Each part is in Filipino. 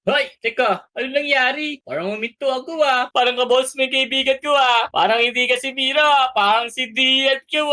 Hoy, teka, ano nangyari? Parang huminto ako Parang ka-boss may kaibigan ko Parang hindi ka si Mira, parang si Diat ko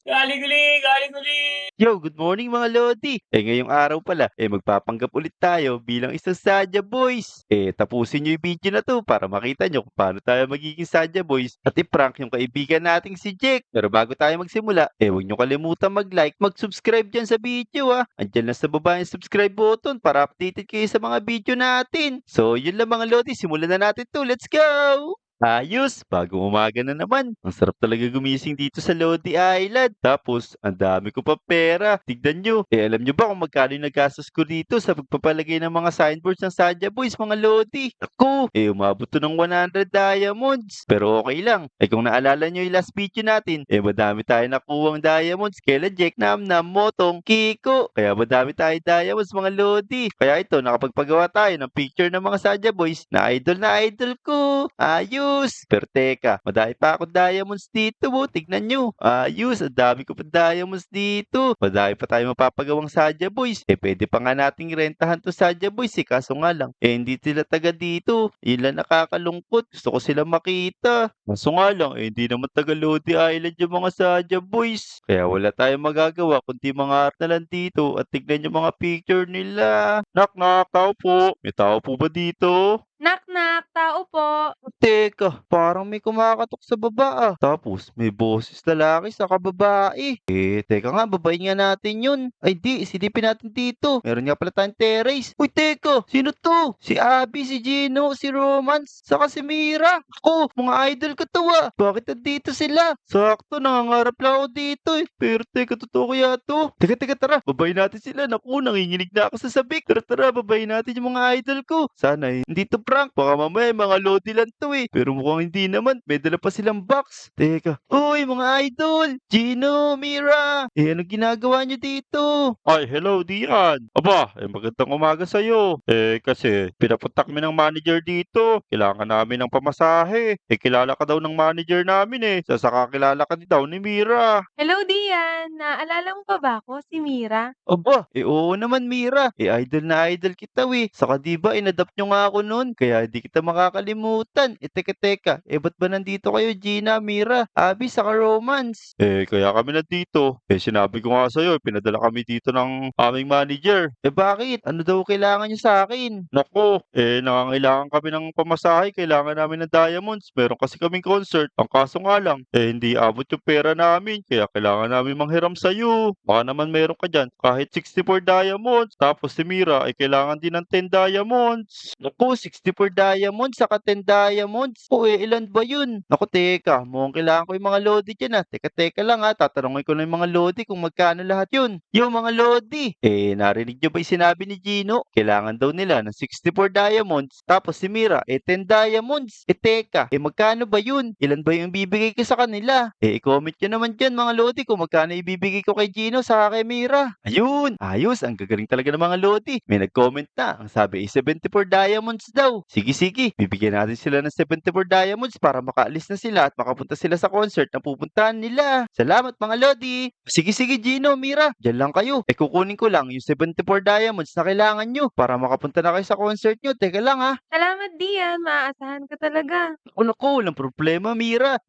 Galing ulit, galing ulit. Yo, good morning mga Lodi! Ngayong araw pala, magpapanggap ulit tayo bilang isang Sadya Boys. Tapusin nyo yung video na to para makita nyo kung paano tayo magiging Sadya Boys at i-prank yung kaibigan nating si Jack. Pero bago tayo magsimula, huwag nyo kalimutan mag-like, mag-subscribe dyan sa video Andyan lang sa baba yung subscribe button para updated kayo sa mga video natin. So, yun lang mga Lodi, simulan na natin to. Let's go! Ayos, bagong umaga na naman. Ang sarap talaga gumising dito sa Lodi Island. Tapos, ang dami ko pa pera. Tignan nyo. Alam nyo ba kung magkano yung nagastos ko dito sa pagpapalagay ng mga signboards ng Sadya Boys, mga Lodi? Ako, umabot to ng 100 diamonds. Pero okay lang. Kung naalala nyo yung last video natin, madami tayo nakuwang diamonds. Kaila Jack, Namnam, Motong, Kiko. Kaya madami tayo diamonds, mga Lodi. Kaya ito, nakapagpagawa tayo ng picture ng mga Sadya Boys na idol ko. Ayos. Pero teka, madami pa ako diamonds dito tignan nyo. Ayos, ang dami ko pa diamonds dito. Madami pa tayo mapapagawang Sadya Boys. Pwede pa nga nating rentahan to Sadya Boys kaso nga lang, hindi sila taga dito. Ilan nakakalungkot. Gusto ko sila makita. Kaso nga lang, hindi naman taga Lodi Island yung mga Sadya Boys. Kaya wala tayong magagawa kundi mga art na lang dito at tignan yung mga picture nila. Knock knock, tao po. May tao po ba dito? Knock, tao po. Teka, parang may kumakatok sa baba Tapos may boses lalaki sa babae. Teka nga, babayin nga natin yun. Ay di, silipin natin dito. Meron nga pala tayong terrace. Uy, teka, sino to? Si Abby, si Gino, si Romance, saka si Mira. Ako, mga idol ko to Bakit nandito sila? Sakto, nangangarap lang ako dito Pero teka, totoo kaya to? Teka, tara, babayin natin sila. Naku, nanginginig na ako sa sabik. Tara, babayin natin yung mga idol ko. Sana hindi to prank. Baka mamaya mga Lodi lang to Pero mukhang hindi naman. May dala pa silang box. Teka. Uy, mga idol! Gino, Mira! Anong ginagawa nyo dito? Ay, hello, Dian. Aba, magandang umaga sa'yo. Kasi pinapunta kami ng manager dito. Kailangan namin ng pamasahe. Kilala ka daw ng manager namin Sasaka kilala ka din daw ni Mira. Hello, Dian. Naalala mo pa ba ako, si Mira? Aba, oo naman Mira. Idol na idol kita Saka di ba inadapt nyo nga ako noon, kaya di kita makakalimutan. Teka. Ba't ba nandito kayo Gina, Mira, Abby, saka Romance? Kaya kami nandito. Sinabi ko nga sa'yo, pinadala kami dito ng aming manager. Bakit? Ano daw kailangan nyo sa akin? Nako, nangangailangan kami ng pamasahe. Kailangan namin ng diamonds. Meron kasi kaming concert. Ang kaso nga lang, hindi abot yung pera namin. Kaya kailangan namin manghiram sa'yo. Baka naman meron ka dyan. Kahit 64 diamonds. Tapos si Mira ay kailangan din ng 10 diamonds. Naku, 64 diamonds saka 10 diamonds. Ilan ba yun? Naku, teka. Mukhang kailangan ko yung mga Lodi dyan Teka lang tatanungin ko na yung mga Lodi kung magkano lahat yun. Yung mga Lodi. Narinig nyo ba yung sinabi ni Gino? Kailangan daw nila ng 64 diamonds. Tapos si Mira, 10 diamonds. Teka. Magkano ba yun? Ilan ba yung bibigay ko sa kanila? I-comment nyo naman dyan mga Lodi kung magkano ibibigay ko kay Gino sa kay Mira. Ayun. Ayos. Ang gagaling talaga ng mga Lodi. May nag-comment na. Ang sabi 74 diamonds daw. Sige. Bibigyan natin sila ng 74 diamonds para makaalis na sila at makapunta sila sa concert na pupuntahan nila. Salamat mga Lodi. Sige Gino, Mira. Diyan lang kayo. Kukunin ko lang yung 74 diamonds na kailangan nyo para makapunta na kayo sa concert nyo. Teka lang Salamat, Dian. Maaasahan ka talaga. Naku, walang problema, Mira.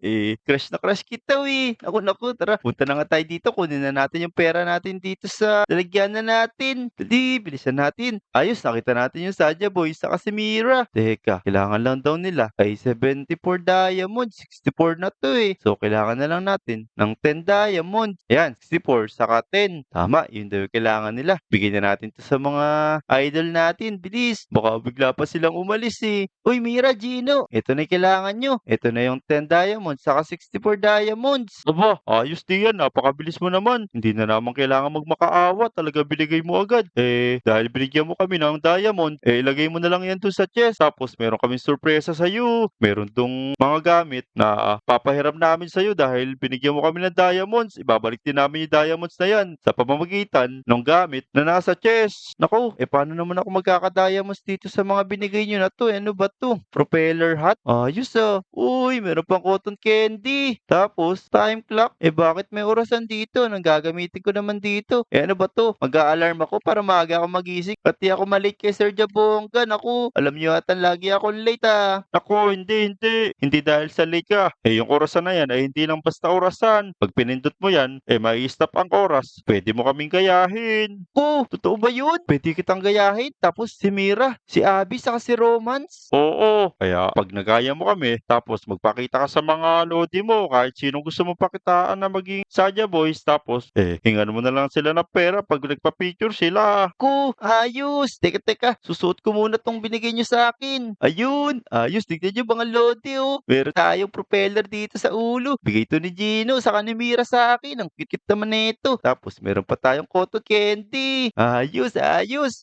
Crush na crush kita, Naku, tara. Punta na nga tayo dito. Kunin na natin yung pera natin dito sa lalagyan na natin. Dali, bilisan natin. Ayos, nakita natin yung Sadya Boys saka si Mira. Teka, kailangan lang daw nila ay 74 diamonds. 64 na to So, kailangan na lang natin ng 10 diamonds. Ayan, 64 saka 10. Tama, yun daw yung kailangan nila. Bigyan na natin to sa mga idol natin. Bilis. Baka bigla pa silang umalis Uy, Mira, Gino. Ito na yung kailangan nyo. Ito na yung 10 diamonds saka 64 diamonds. Aba, ayos din yan. Napakabilis mo naman. Hindi na naman kailangan magmakaawa. Talaga binigay mo agad. Dahil binigyan mo kami ng diamond, ilagay mo na lang yan dun sa chest. chess. Tapos meron kaming sorpresa sa'yo. Meron tong mga gamit na papahiram namin sa'yo dahil binigyan mo kami ng diamonds. Ibabalik din namin yung diamonds na yan sa pamamagitan ng gamit na nasa chess. Naku, paano naman ako magkaka-diamonds dito sa mga binigay nyo na to? Ano ba to? Propeller hat? Ayos Uy, meron pang cotton candy. Tapos, time clock. Bakit may orasan dito? Nang gagamitin ko naman dito. Ano ba to? Mag-a-alarm ako para maaga ako magising. Pati ako malate kay Sir Jabongga. Naku, alam nyo ata lagi ako late Naku, hindi. Hindi dahil sa late ka. Yung orasan na yan ay hindi lang basta orasan. Pag pinindot mo yan, may stop ang oras. Pwede mo kaming gayahin. Totoo ba yun? Pwede kitang gayahin. Tapos si Mira, si Abby, saka si Romance. Oo, kaya pag nagaya mo kami, tapos magpakita ka sa mga lodi mo, kahit sinong gusto mo pakitaan na maging Sadya Boys, tapos hingan mo na lang sila ng pera pag nagpa-picture sila. Ayos. Teka, susuot ko muna tong binigay nyo sa akin. Ayun, ayos. Tignan nyo mga lodi Meron tayong propeller dito sa ulo. Bigay to ni Gino, saka ni Mira sa akin. Ang cute naman nito. Tapos meron pa tayong cotton candy. Ayos.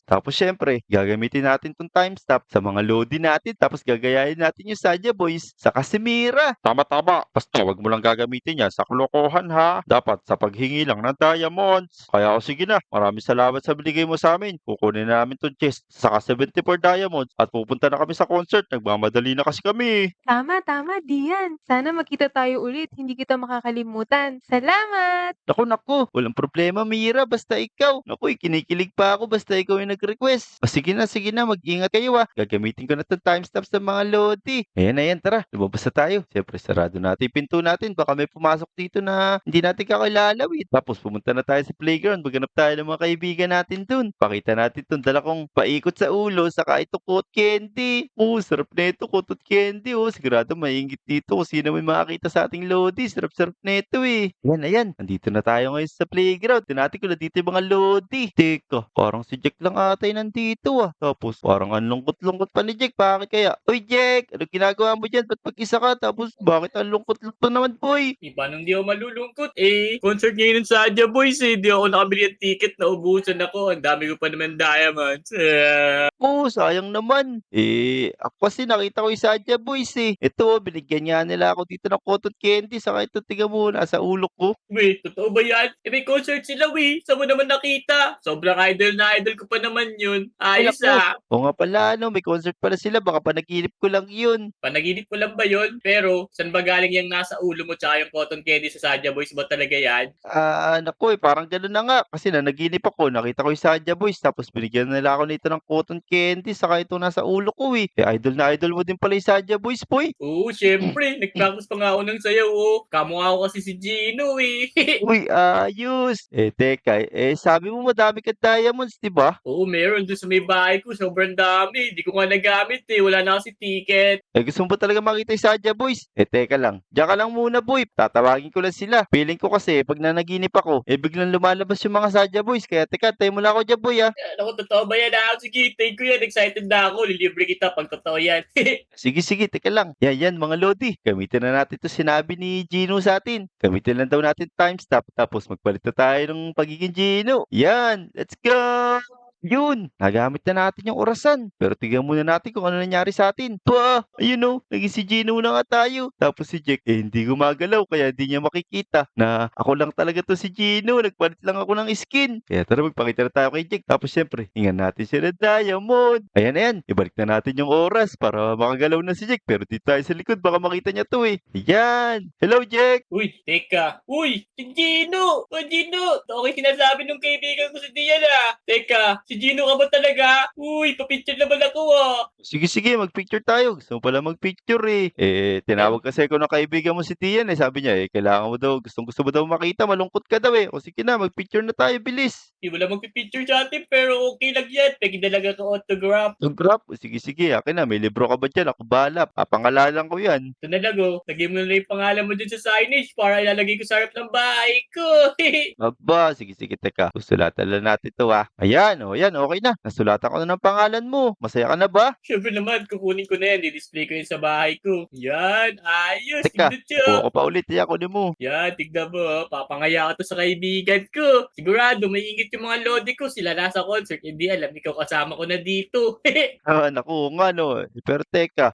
Tapos syempre, gagamitin natin tong time stop sa mga lodi natin. Tapos gagayahin natin yung Sadya Boys saka si Mira. Tama. Basta wag mo lang gagamitin yan sa kalokohan ha. Dapat sa paghingi lang ng diamonds. Kaya sige na. Maraming salamat sa binigay mo sa amin. Kukunin na namin tong chest saka 74 diamonds at pupunta na kami sa concert. Nagmamadali na kasi kami. Tama, Dian. Sana magkita tayo ulit. Hindi kita makakalimutan. Salamat! Naku. Walang problema, Mira. Basta ikaw. Naku, kinikilig pa ako basta ikaw yung nag-request. Sige na. Mag-ingat kayo Gagamitin ko na itong time stop sa mga lodi. Ayan. Tara. Lumabas na tayo. Siyempre, sarado natin yung pinto natin. Baka may pumasok dito na hindi natin kakilala. Tapos, pumunta na tayo sa playground. Maghanap tayo ng mga kaibigan natin dun. Pakita natin itong dala kong paikot sa ulo. Saka ito cotton candy. Sarap na ito cotton candy. Sigurado maingit dito kung sino may makakita sa ating lodi. Sarap na ito Ayan. Nandito na tayo ngayon sa playground. Tingnan ko na dito yung mga lodi. Teka, parang si Jack lang ata yung nandito Tapos parang ang lungkot-lungkot pa ni Jack. Bakit kaya? Uy Jack, ano ginagawa mo dyan? Ba't mag-isa ka? Tapos bakit ang lungkot-lungkot naman boy? Paano hindi ako malulungkot? Concert ngayon ng Sadya Boys Di ako nakabili ng ticket, naubusan ako. Ang dami ko pa naman diamonds. Sayang naman. Ako kasi nakita ko yung Sadya Boys Ito, binigyan nga nila ako dito ng cotton candy. Saka ito, tingnan mo, nasa ulo ko. Totoo ba yan? May concert sila, Saan mo naman nakita? Sobrang idol na idol ko pa naman yun. Ayos Oo nga pala, may concert pala sila. Baka panaginip ko lang yun. Panaginip ko lang ba yun? Pero, saan ba galing yung nasa ulo mo tsaka yung cotton candy sa Sadya Boys ba talaga yan? Naku parang gano'n na nga. Kasi nanaginip ako, nakita ko yung Sadya Boys. Tapos binigyan nila ako nito ng cotton candy. Saka ito nasa ulo ko idol na idol mo din pala yung Sadya Boys, boy. Oo, syempre. Nag-practice pa nga ako ng sayaw, Kamukha ko kasi si Gino, Uy, ayos. Teka, sabi mo madami kang diamonds, di ba? Oo, meron. Doon sa may bahay ko, sobrang dami. Di ko nga nagamit, Wala na kasi ticket. Gusto mo ba talaga makita yung Sadya Boys? Teka lang. Diyan ka lang muna, boy. Tatawagin ko lang sila. Feeling ko kasi, pag nanaginip ako, biglang lumalabas yung mga Sadya Boys. Kaya teka, tayo muna ako dyan, boy, Naku, totoo ba yan, Sige, take ko yan. Excited na ako. Lilibre kita pag totoo yan. Sige, teka lang. Yan, mga lodi. Gamitin na natin ito sinabi ni Gino sa atin. Gamitin lang daw natin time stop. Tapos magpalit na tayo ng pagiging Gino. Yan, let's go! Yun, nagamit na natin yung orasan. Pero tignan muna natin kung ano nangyari sa atin. Ayun naging si Gino na nga tayo. Tapos si Jack, hindi gumagalaw kaya hindi niya makikita na ako lang talaga to si Gino. Nagpalit lang ako ng skin. Kaya tara magpakita na tayo kay Jack. Tapos syempre, hingan natin siya ng diamond. Ayan. Ibalik na natin yung oras para makagalaw na si Jack. Pero dito tayo sa likod, baka makita niya to Ayan. Hello, Jack. Uy, teka. Uy, si Gino! Gino! Okay sinasabi nung kaibigan ko si Dian Teka, si Gino ka ba talaga? Uy, papicture naman ako Sige, magpicture tayo. Gusto mo pala magpicture tinawag kasi ako ng kaibigan mo si Tian Sabi niya kailangan mo daw, gusto mo daw makita, malungkot ka daw O sige na, magpicture na tayo, bilis. Di wala magpipicture sa atin pero okay lang yan. Pwede talaga ka autograph. Autograph? Sige, akin na. May libro ka ba dyan? Ako bahala. Papangalanan ko yan. Ito na lang Lagay mo na lang yung pangalan mo dun sa signage para ilalagay ko sa harap ng bahay ko. Aba, sige, teka. Susulatan lang natin ito Ayan, okay na. Nasulatan ko na ng pangalan mo. Masaya ka na ba? syempre naman, kukunin ko na yan. Di-display ko yan sa bahay ko. Yan, ayos. Teka, Tignan nyo. kuha ko pa ulit. Yan, kunin mo. Yan, tignan mo. Papangaya ko to sa kaibigan ko. Sigurado, may ingit yung mga lodi ko. Sila nasa concert. Hindi alam, ikaw kasama ko na dito. Naku, nga no. Pero teka,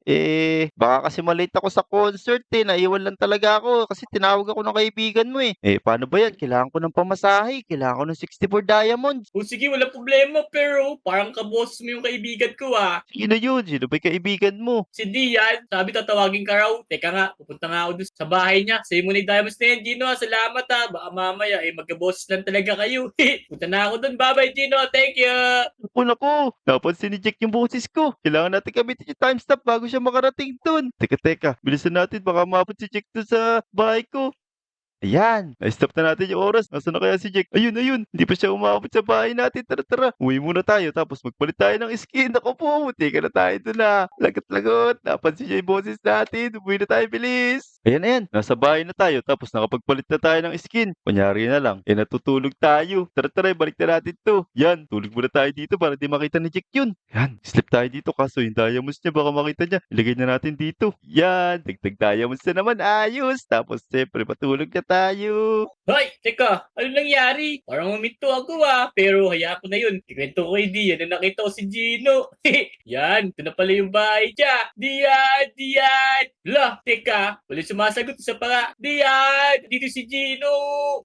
baka kasi malate ako sa concert naiwan lang talaga ako kasi tinawag ako ng kaibigan mo eh. Paano ba yan? Kailangan ko ng pamasahe, kailangan ko ng 64 diamonds. O sige, wala problema. Pero parang kaboses mo yung kaibigan ko Sino yun? Sino ba yung kaibigan mo? Si Dian, sabi tatawagin ka raw. Teka nga, pupunta nga ako dun sa bahay niya. Sa'yo mo na yung diamonds na yan, Gino. Salamat Baka mamaya, magka-boss lang talaga kayo. Punta na ako dun. Bye-bye, Gino. Thank you. Naku, napansin ni Jack yung boses ko. Kailangan natin gamitin yung time stop bago siya makarating dun. Teka, bilisan natin baka maabot si Jack dun sa bahay ko. Ayan, na-stop na natin yung oras. Nasaan na kaya si Jack? Ayun. Hindi pa siya umabot sa bahay natin. Tara. Uwi muna tayo tapos magpalit tayo ng skin. Ako po, teka na tayo dun Lagot. Napansin niya yung boses natin. Uwi na tayo, bilis. Ayan. Nasa bahay na tayo tapos nakapagpalit na tayo ng skin. Kunyari na lang, natutulog tayo. Tara, balik na natin to. Yan, tulog muna tayo dito para di makita ni Jack yun. Yan, slip tayo dito kaso yung diamonds niya baka makita niya. Ilagay na natin dito. Yan, dagdag diamonds na naman. Ayos. Tapos siyempre patulog na tayo. Hoy, teka, ano nangyari? Parang uminto ako pero hayaan ko na yun. Ikwento ko kay Dian na nakita ko si Gino. Yan, ito na pala yung bahay niya. Dian! Lah, teka, wala sumasagot sa panga. Dian, dito si Gino.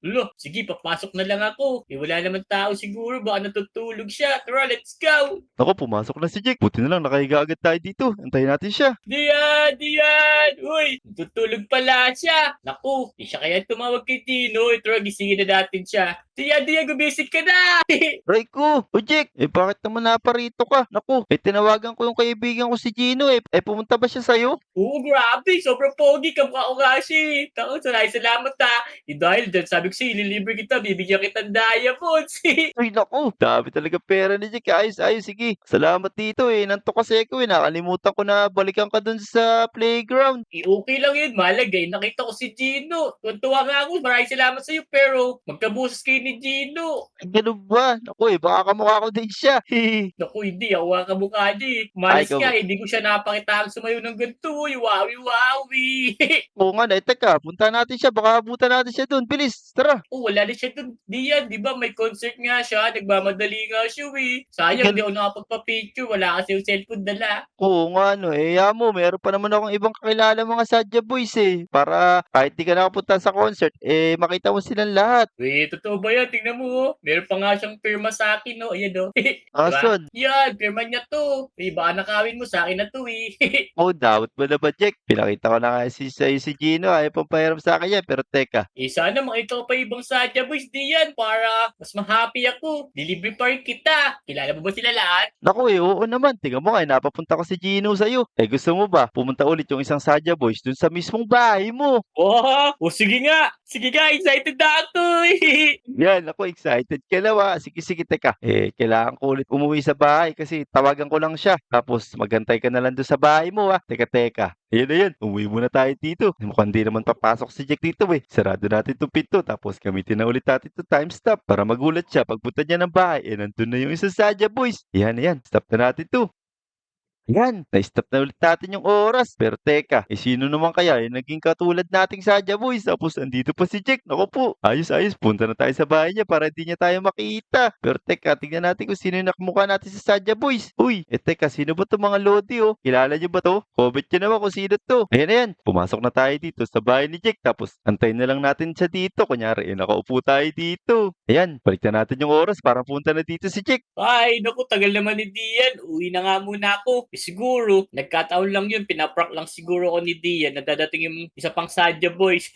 Lah, sige, papasok na lang ako. Wala naman tao siguro, baka natutulog siya. Tara, let's go. Naku, pumasok na si Jack. Buti na lang nakahiga agad tayo dito. Antayin natin siya. Dian! Uy, tutulog pala siya. Naku, di siya kaya tumawag kay Tino. Ito, gisingin na natin siya. Dian, gumising ka na! Aray ko! O Jack, bakit naman naparito ka? Naku, tinawagan ko yung kaibigan ko si Gino pumunta ba siya sa'yo? Oo, grabe. Sobrang pogi. Kamukha ko nga siya. Tako, salamat dahil dyan, sabi ko siya, ililibre kita, bibigyan kita ng diamonds. Ay naku, dami talaga pera ni Jack. Ayos, sige. Salamat dito nantok kasi ako nakalimutan ko na balikan ka dun sa playground. Okay lang yun, malagay. Nakita ko si Gino. Tuntua nga ako. Maraming salamat sa'yo, pero magkabusos kayo ni Gino. Ganun ba? Naku baka kamukha ko din siya. Naku, hindi. Ako ang kamukha niya Malas Ay, nga, hindi ko siya napakita ang sumayo ng ganito. Wawi. Oo nga teka, punta natin siya. Baka abutan natin siya dun. Bilis, tara. Wala na siya dun. Di ba may concert nga siya. Nagmamadali nga siya Sayang, di ako nakapagpa-picture. Wala kasi yung cellphone dala. Oo nga mo, meron pa naman akong ibang kakilala mga Sadya Boys para kahit di ka nakapunta sa concert, makita mo silang lahat. Totoo ba yan? Tingnan mo Meron pa nga siyang pirma sa akin Ayan Asan? Yan, pirma niya to. Baka nakawin mo sa akin na to Oh, dapat mo na ba, Jack? Pinakita ko na nga sa'yo si Gino. Ayaw pang pahiram sa akin yan. Pero teka, Sana makita ko pa ibang Sadya Boys diyan para mas ma-happy ako. Delivery pa rin kita. Kilala mo ba sila lahat? naku oo naman. Tingnan mo napapunta ko si Gino sa'yo. Gusto mo ba? Pumunta ulit yung isang Sadya Boys dun sa mismong bahay mo. Sige nga. Excited na ako Yan, ako excited ka na Sige, teka. Kailangan ko ulit umuwi sa bahay kasi tawagan ko lang siya. Tapos magantay ka na lang doon sa bahay mo Teka. Ayan. Umuwi muna tayo dito. Mukhang di naman papasok si Jack dito Sarado natin itong pinto. Tapos gamitin na ulit natin itong time stop para magulat siya. Pagpunta niya ng bahay, nandun na yung isang Sadya Boys. Yan. Stop na natin to. Yan, na-stop na ulit natin yung oras. Pero teka, sino naman kaya yung naging katulad nating Sadya Boys? Tapos andito pa si Jack. Naku po, ayos. Punta na tayo sa bahay niya para hindi niya tayo makita. Pero teka, tingnan natin kung sino yung nakamukha natin sa Sadya Boys. Uy, teka, sino ba itong mga Lodi Kilala niyo ba to? Comment niyo naman kung sino to. Ayan. Pumasok na tayo dito sa bahay ni Jack. Tapos antayin na lang natin siya dito. Kunyari, nakaupo tayo dito. Ayan, balik na natin yung oras para punta na dito si Jack. Ay, naku, tagal naman ni Dian. Uwi na nga muna ako. Siguro, nagkataon lang yun. Pinaprank lang siguro ako ni Dian na dadating yung isa pang Sadya Boys.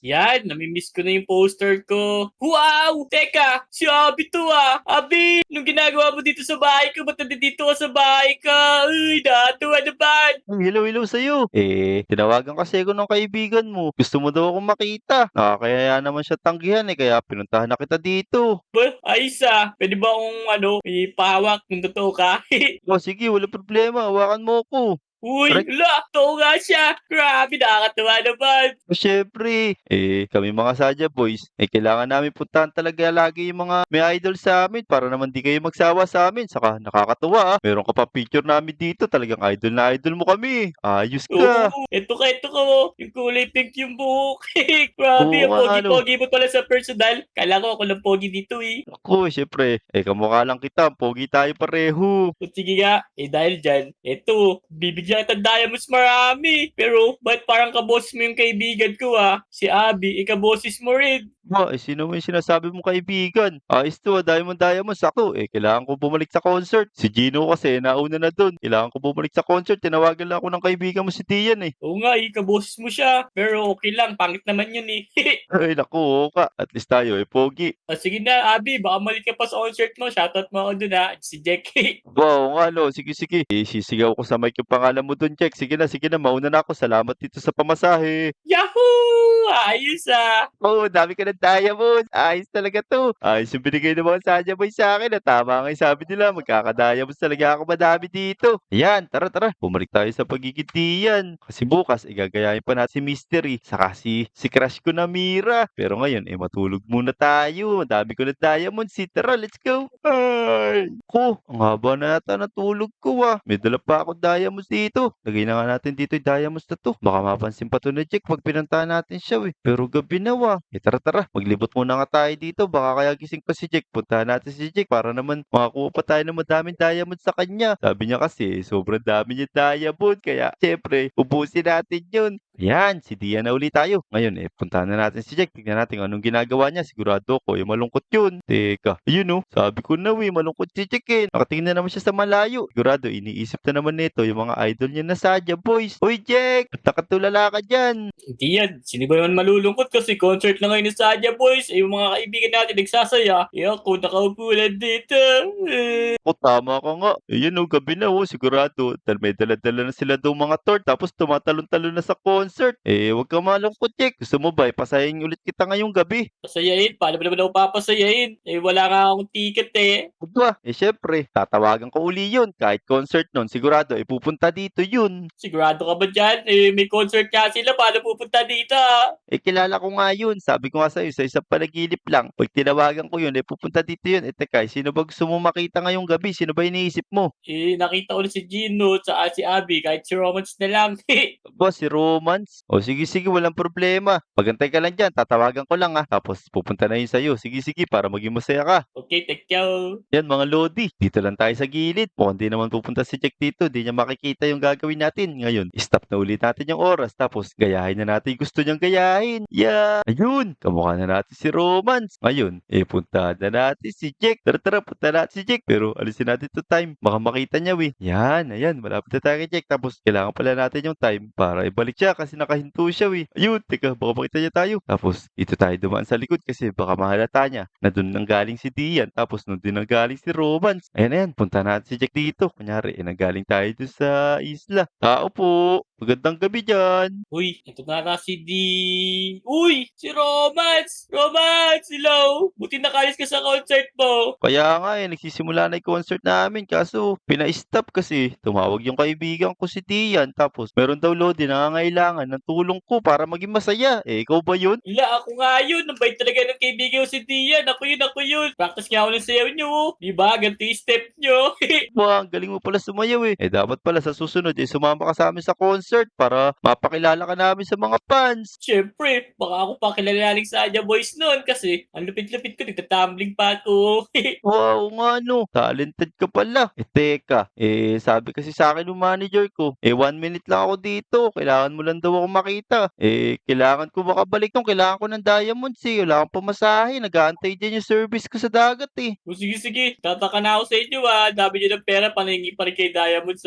Yan, namimiss ko na yung poster ko. Wow! Teka, si Abi to Abi, nung ginagawa mo dito sa bahay ko, ba't nandito ka sa bahay ka? Uy, natuwa naman. Hello sa'yo. Tinawagan kasi ako ng kaibigan mo. Gusto mo daw akong makita. Nakakayaya naman siya tanggihan kaya pinuntahan na kita dito. Ba, ayos pwede ba akong ipahawak kung totoo ka? Sige, wala problema. Hawakan mo ako. Uy, Correct. la, totoo nga siya. Grabe, nakakatuwa naman. Siyempre, kami mga Sadya Boys, kailangan namin puntahan talaga lagi yung mga may idol sa amin para naman di kayo magsawa sa amin. Saka nakakatuwa, meron ka pa picture namin dito, talagang idol na idol mo kami. Ayos ka. Oo, ito ka mo. Yung kulay pink yung buhok. Grabe, Oo ang nga, ano. pogi-pogi mo pala sa personal. Kala ko ako lang pogi dito eh. Ako, siyempre, kamukha lang kita, pogi tayo pareho. O sige nga, dahil dyan, eto, bibigyan kita ng diamonds marami. Pero, ba't parang kaboses mo yung kaibigan ko Si Abby, ikaboses mo rin. Sino mo yung sinasabi mong kaibigan? Ayos to, diamond, sakto. Kailangan ko bumalik sa concert. Si Gino kasi, nauna na dun. Kailangan ko bumalik sa concert. Tinawagan lang ako ng kaibigan mo si Tian eh. Oo nga, ikaboses mo siya. Pero okay lang, pangit naman yun eh. Ay, naku, oo ka. At least tayo, pogi. Sige na, Abby, baka malik ka pa sa concert mo. Shoutout mo ako dun si Jackie. Wow, nga no. Sige, sige. Sisigaw ko sa mic yung pangalan mo dun, Jack. Sige na. Mauna na ako. Salamat dito sa pamasahe. Yahoo! Ayos Oo, dami ka ng diamond. Ayos talaga 'to. Ayos yung binigay ng mga Sadya Boy sa'kin, tama nga yung sabi nila, magkaka-diamonds talaga ako madami dito. Ayan, tara. Bumalik tayo sa pagiging Tiyan. Kasi bukas, gagayahin pa natin si Mystery, saka si crush ko na Mira. Pero ngayon, matulog muna tayo. Ang dami ko ng diamonds, Tara, let's go. Ay, ang haba na yata ng tulog ko May dala pa akong diamonds dito. Lagay na nga natin dito yung diamonds na 'to. Baka mapansin pa 'to ni Jack 'pag pinuntahan natin siya Pero gabi na tara. Maglibot muna nga tayo dito. Baka kaya gising pa si Jack. Puntahan natin si Jack para naman makakuha pa tayo ng madaming diamond sa kanya. Sabi niya kasi, sobrang dami niya diamond. Kaya, syempre, ubusin natin yun. Ayan, si Dian na uli tayo. Ngayon, puntahan na natin si Jack. Tignan natin kung anong ginagawa niya. Sigurado ko, malungkot yun. Teka, ayun sabi ko na malungkot si Jack Nakatingin na naman siya sa malayo. Sigurado, iniisip na naman nito yung mga idol niya na Sadya Boys. Uy, Jack! Nakatulala ka dyan. Hindi yan. Sino ba naman malulungkot kasi concert na ngayon ni Sadya Boys. Yung mga kaibigan natin nagsasaya. Ako, nakaupo lang dito. Tama ka nga. Ayan gabi na sigurado. May dala-dala na sila daw mga tort tapos tumatalon-talon na sa concert. Huwag ka malungkot, Jack. Gusto mo ba, pasayahin ulit kita ngayong gabi? Pasayahin? Paano ba naman ako papasayahin? Wala nga akong ticket Aba, syempre, tatawagan ko uli yun. Kahit concert nun, sigurado, pupunta dito yun. Sigurado ka ba dyan? May concert nga sila. Paano pupunta dito Kilala ko nga yun. Sabi ko nga sa'yo, sa isang panaginip lang. Pag tinawagan ko yun, pupunta dito yun. Teka, sino ba gusto mo makita ngayong gabi? Sino ba iniisip mo? Nakita ko na si Gino at si Abby. Kahit si Romance na lang. Ba, si Romance? Sige, walang problema. Magantay ka lang dyan, tatawagan ko lang Tapos pupunta na yun sa'yo. Sige, para maging masaya ka. Okay, thank you. Yan mga Lodi, dito lang tayo sa gilid. Mukhang di naman pupunta si Jack dito, di niya makikita yung gagawin natin. Ngayon, stop na ulit natin yung oras. Tapos, gayahin na natin yung gusto niyang gayahin. Ayun, kamukha na natin si Romance. Ngayon, punta na natin si Jack. Tara, punta natin si Jack. Pero, alisin natin to time. Baka makita niya Ayan, malapit na tayo kay Jack. Tapos, kailangan pala natin yung time para ibalik siya kasi nakahinto siya Ayun, teka, baka makita niya tayo. Tapos, ito tayo dumaan sa likod kasi baka mahalata niya na doon nanggaling si Dian. Tapos, doon din nanggaling si Romance. Ayan, punta natin si Jack dito. Kunyari, nanggaling tayo doon sa isla. Tao po. Magandang gabi dyan. Uy, ito na si Uy, si Romance! Romance, hello! Buti nakalis ka sa concert mo. Kaya nga nagsisimula na yung concert namin kaso pina-stop kasi tumawag yung kaibigan ko si Tian tapos meron daw Lodi nangangailangan ng tulong ko para maging masaya. Ikaw ba yun? Ako nga yun. Ang bait talaga ng kaibigan ko si Tian. Ako yun. Practice nga ako ng sayaw nyo. Diba? Ganito yung step nyo. Ang galing mo pala sumayaw dapat pala sa susunod sumama ka sa amin sa concert para mapakilala ka namin sa mga fans. Siyempre, baka ako pa kilalaning sa Sadya Boys noon kasi ang lupit-lupit ko. Nagtatumbling pa ako. Wow nga talented ka pala. Teka, sabi kasi sa akin ng manager ko, 1 minute lang ako dito, kailangan mo lang daw ako makita. Kailangan ko makabalik nung, kailangan ko ng diamonds wala akong pamasahe, nag-aantay din yung service ko sa dagat O sige, tataka na ako sa inyo Dami nyo ng pera, panahingi pa rin kay Diamonds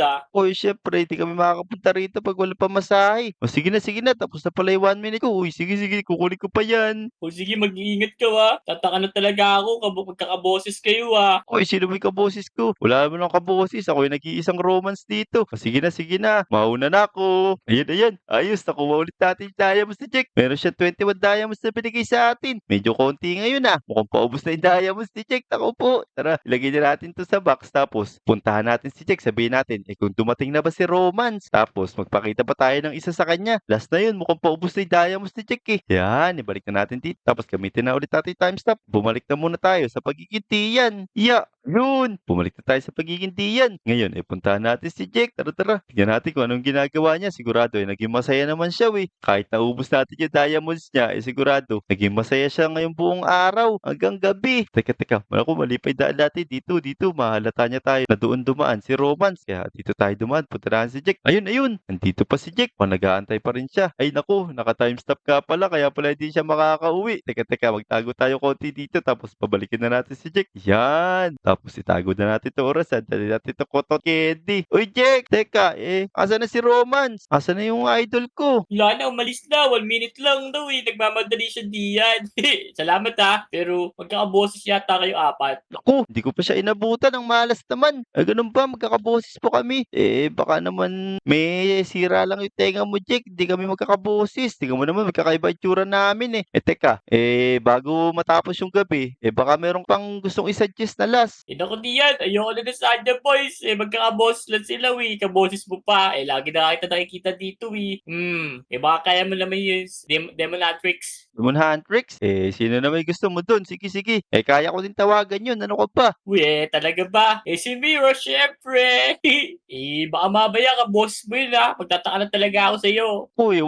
Syempre, hindi kami makakapunta rito pag wala pamasahe. Sige na, tapos na pala yung 1 minute ko. Sige, kukunin ko pa yan. O sige, mag-iingat ka Tataka na talaga ako magkakaboses kayo Sino ba yung kaboses ko? Wala naman akong kaboses. Ako yung nag-iisang Romance dito. Sige na. Mauna na ako. Ayan. Ayos, nakuha ulit natin yung diamonds ni Jack. Meron siya 21 diamonds na binigay sa atin. Medyo konti ngayon mukhang paubos na yung diamonds ni Jack. Naku po. Tara, ilagay na natin to sa box. Tapos, puntahan natin si Jack. Sabihin natin, kung dumating na ba si Romance? Tapos, magpakita pa tayo ng isa sa kanya. Last na yun, mukhang paubos na yung diamonds ni Jack Yan, ibalik na natin dito. Tapos, gamitin na ulit natin yung time stop. Bumalik na muna tayo sa pagiging tiyan. Yun! Bumalik na tayo sa pagiging tiyan. Ngayon, puntahan natin si Jack. Tara. Tignan natin kung anong ginagawa niya. Sigurado, naging masaya naman siya, Kahit naubos natin yung diamonds niya, sigurado, naging masaya siya ngayong buong araw hanggang gabi. Teka. Ako, mali pa yung daan natin. Dito. Mahalata niya tayo na doon dumaan si Romance. Kaya dito tayo dumaan. Puntahan si Jack. Ayun. Nandito pa si Jack. Nag-aantay pa rin siya. Ay, naku. Naka-time stop ka pala. Kaya pala hindi siya makakauwi. Teka. Magtago tayo konti dito. Tapos, pabalikin na natin si Jack. Yan. Tapos itago na natin ito orasan. Dali natin ito cotton candy. Uy, Jack! Teka, asa na si Romance? Asa na yung idol ko? Wala na, umalis na. 1 minute lang daw Nagmamadali siya diyan. Salamat pero magkakaboses yata kayo 4. Naku, hindi ko pa siya inabutan ng malas naman. Ganun ba? Magkakaboses po kami. Baka naman may sira lang yung tenga mo, Jack. Hindi kami magkakaboses. Tingnan mo naman, magkakaiba itsura namin Teka, bago matapos yung gabi, baka meron pang gustong isuggest na last. Naku diyan, ayoko na ng Sanya Boys. Magkakaboses lang sila kaboses mo pa. Lagi na kita nakikita dito baka kaya mo naman yung Demonatrix. Huntrix? Sino na may gusto mo dun? Sige. Kaya ko din tawagan yun. Ano ka pa? Talaga ba? Si Miro, syempre. Baka mamaya ka, boss mo yun Magtataka na talaga ako sa'yo.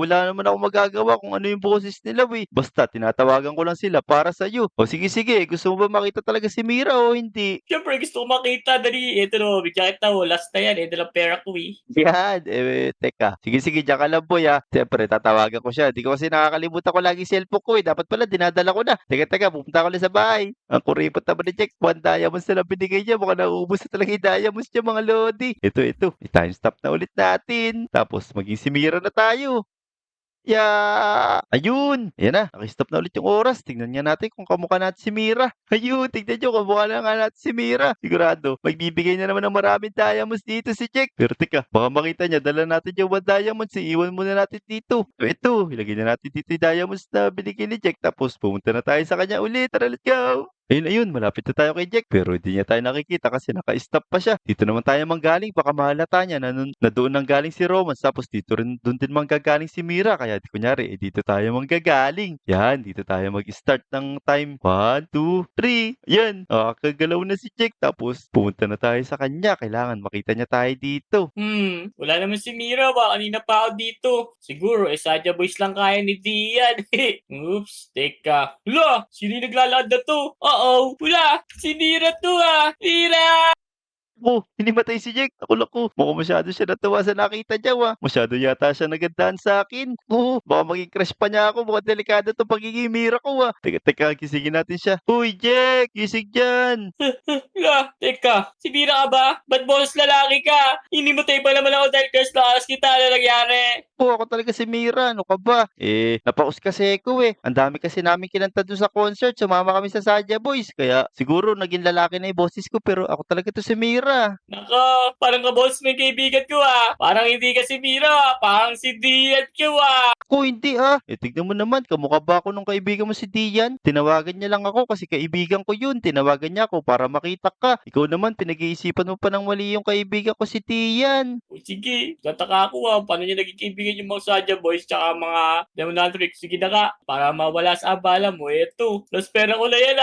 Wala naman ako magagawa kung ano yung boses nila, Basta, tinatawagan ko lang sila para sa'yo. Sige. Gusto mo ba makita talaga si Mira o hindi? Syempre, gusto ko makita. Dali, ito bigyan kita last na yan. Ito lang pera ko Yan, teka. Sige, diyan ka lang, boy, Siyempre, tatawagan ko siya. Di ko kasi nakakalimutan ko lagi cellphone ko, Dapat pala, dinadala ko na. Teka, pupunta ko lang sa bahay. Ang kuripot naman ni Jack. 1 diamonds na lang binigay niya. Mukhang nauubos na talaga yung diamonds niya, mga lodi. Ito. I-time stop na ulit natin. Tapos, maging si Mira na tayo. Ayun! Ayan na, naki-stop na ulit yung oras. Tingnan nga natin kung kamukha natin si Mira. Ayun, tignan nyo, kamukha na nga natin si Mira. Sigurado, magbibigay na naman ng maraming diamonds dito si Jack. Pero teka, baka makita niya, dala natin yung 1 diamonds. Iwan muna natin dito. Ito, ilagay na natin dito yung diamonds na binigay ni Jack. Tapos, pumunta na tayo sa kanya ulit. Tara, let's go! Ayun, malapit na tayo kay Jack pero hindi niya tayo nakikita kasi naka-stop pa siya. Dito naman tayo manggaling, baka mahalata niya na doon nang galing si Romance tapos doon din manggagaling si Mira. Kaya kunyari, dito tayo manggagaling. Yan, dito tayo mag-start ng time. 1, 2, 3. Yan, kagalaw na si Jack tapos pumunta na tayo sa kanya. Kailangan makita niya tayo dito. Wala naman si Mira kanina pa ako dito. Siguro, Sanya Boys lang kaya ni Dian. Oops, teka. Hala, sino yung naglalakad na to? Wala! Si Mira to Mira! Hindi matay si Jack. Naku. Mukhang masyado siya natuwa sa nakita niya, Masyado yata siya nagandahan sa akin. Baka maging crush pa niya ako. Mukhang delikado itong pagiging Mira ko, Teka, gisingin natin siya. Uy, Jack! Gising dyan! Teka, si Mira ka ba? Ba't boss lalaki ka? Hindi mo tayo pa naman ako dahil crush na alas kita na nangyari. Ako talaga si Mira. Ano ka ba? Napaus kasi ko, Ang dami kasi namin kinanta doon sa concert. Sumama kami sa Sanya Boys. Kaya siguro naging lalaki na yung boses ko pero ako talaga to si Mira. Nako, parang ka-boss mo yung kaibigan ko Parang hindi ka si Mira parang si Dian ko Ako hindi tignan mo naman, kamukha ba ako nung kaibigan mo si Dian? Tinawagan niya lang ako kasi kaibigan ko yun. Tinawagan niya ako para makita ka. Ikaw naman, pinag-iisipan mo pa ng mali yung kaibigan ko si Dian. Sige, tataka ako paano niya naging kaibigan yung mga Sanya Boys tsaka mga Demonatrix. Sige na ka, para mawala sa abala mo, eto. Plus pera ko na yan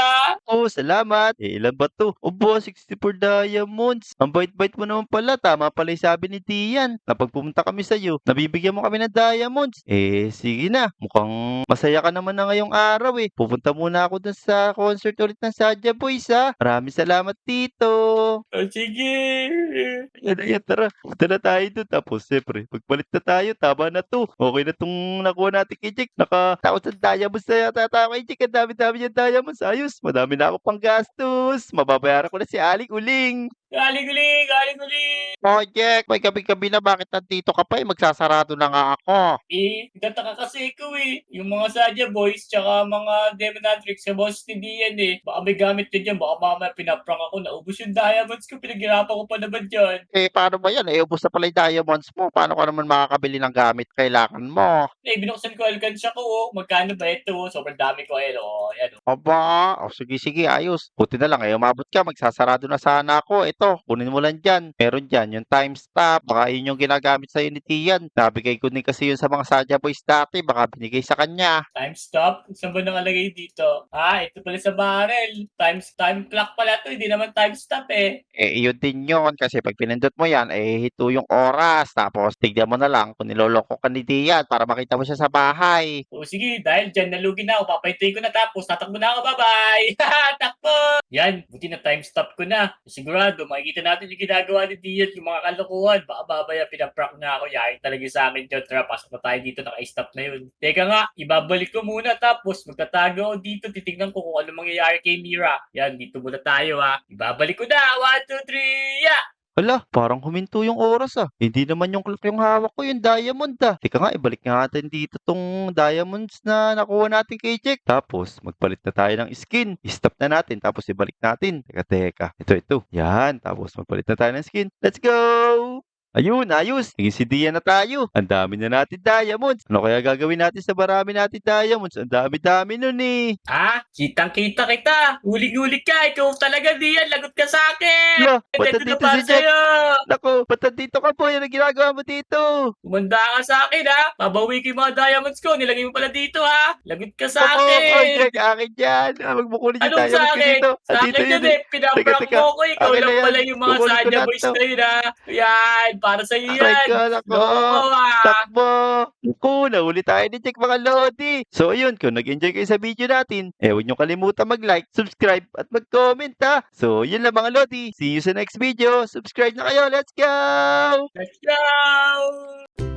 Salamat. Ilan ba to? Obo, 64 diamonds. Ang bait-bait mo naman pala. Tama pala yung sabi ni Dian. Na pag pumunta kami sa'yo, nabibigyan mo kami ng diamonds. Sige na. Mukhang masaya ka naman na ngayong araw Pupunta muna ako dun sa concert ulit ng Sanya Boys Maraming salamat dito. Sige. Ayan, tara. Punta na tayo dun. Tapos, siyempre, pagpalit na tayo. Tama na to. Okay na tong nakuha natin kay Jack. Nakatakot sa diamonds na yata tayo kay Jack. Ang dami-dami yung diamonds. Ayos. Madami na ako pang gastos. Mababayaran ko na si Aling Uling. Galing uli, galing uli. Oh, Jack, may gabi-gabi na bakit nandito ka pa? Magsasarado na nga ako. Nagtataka kasi ko yung mga Sadya Boys tsaka mga Demonatrix sa boss ni Dian baka may gamit din dyan, baka mamaya pinaprank ako, naubos yung diamonds ko, pinaghirapan ko pa naman dyan. Paano ba yan? Ubos na pala yung diamonds mo. Paano ka naman makakabili ng gamit kailangan mo? Binuksan ko alkansya ko, magkano ba ito? Sobrang dami ko, yan. Aba, sige, ayos. Buti na lang, umabot ka, magsasarado na sana ako. Ito, kunin mo lang dyan. Meron dyan, yung time stop. Baka yun yung ginagamit sa'yo ni Tian. Nabigay ko din kasi yun sa mga Sadya Boys dati. Baka binigay sa kanya. Time stop? Saan ba nakalagay dito? Ito pala sa barrel. Time clock pala to, hindi naman time stop Yun din yun. Kasi pag pinindot mo yan, hito yung oras. Tapos, tignan mo na lang kung niloloko ka ni Tian para makita mo siya sa bahay. O sige, dahil dyan nalugi na ako, papahintuin ko na tapos tatakbo na ako, bye-bye! Takbo! Yan, buti na time stop ko na. Sigurado, makikita natin yung ginagawa ni Dian, yung mga kalokohan. Baka babaya, pinaprank na ako. Yakin talaga sa akin dyan. Tara, pasok na tayo dito, naka-stop na yun. Teka nga, ibabalik ko muna tapos magtatago ako dito. Titignan ko kung ano mangyayari kay Mira. Yan, dito muna tayo Ibabalik ko na. 1, 2, 3, ya! Hala, parang huminto yung oras Hindi naman yung clock yung hawak ko, yung diamond Teka nga, ibalik nga natin dito tong diamonds na nakuha natin kay Jack. Tapos, magpalit na tayo ng skin. I-stop na natin, tapos ibalik natin. Teka. Ito. Yan, tapos magpalit na tayo ng skin. Let's go! Ayun, ayos. Naging si Dian na tayo. Ang dami na natin diamonds. Ano kaya gagawin natin sa marami natin diamonds? Ang dami-dami nun Kitang-kita kita. Huling-huli ka. Ikaw talaga, Dian. Lagot ka sa akin. Hala, ba't Ito na nandito para si Jack? sa'yo. Naku, ba't nandito ka po? Yan ang ginagawa mo dito. Kumanda ka sa akin, Pabawi ko yung mga diamonds ko. Nilagay mo pala dito, Lagot ka sa Opo, akin. Jack, akin yan. Magbukunin yung Anong sa diamonds ko akin? dito. Sa akin Andito yun Pinaprank Teka. mo ko. Ikaw Akin na lang yan. pala yung mga Kukunin ko Sadya lahat Boys to. na yun, Yan, para sa'yo Aray yan. ko, nako. Loko, Takbo! Naku, nahuli tayo ni Jack mga Lodi. So ayun, kung nag-enjoy kayo sa video natin, huwag niyo kalimutan mag-like, subscribe, at mag-comment So yun lang mga Lodi. See you sa next video. Subscribe na kayo. Let's go! Let's go!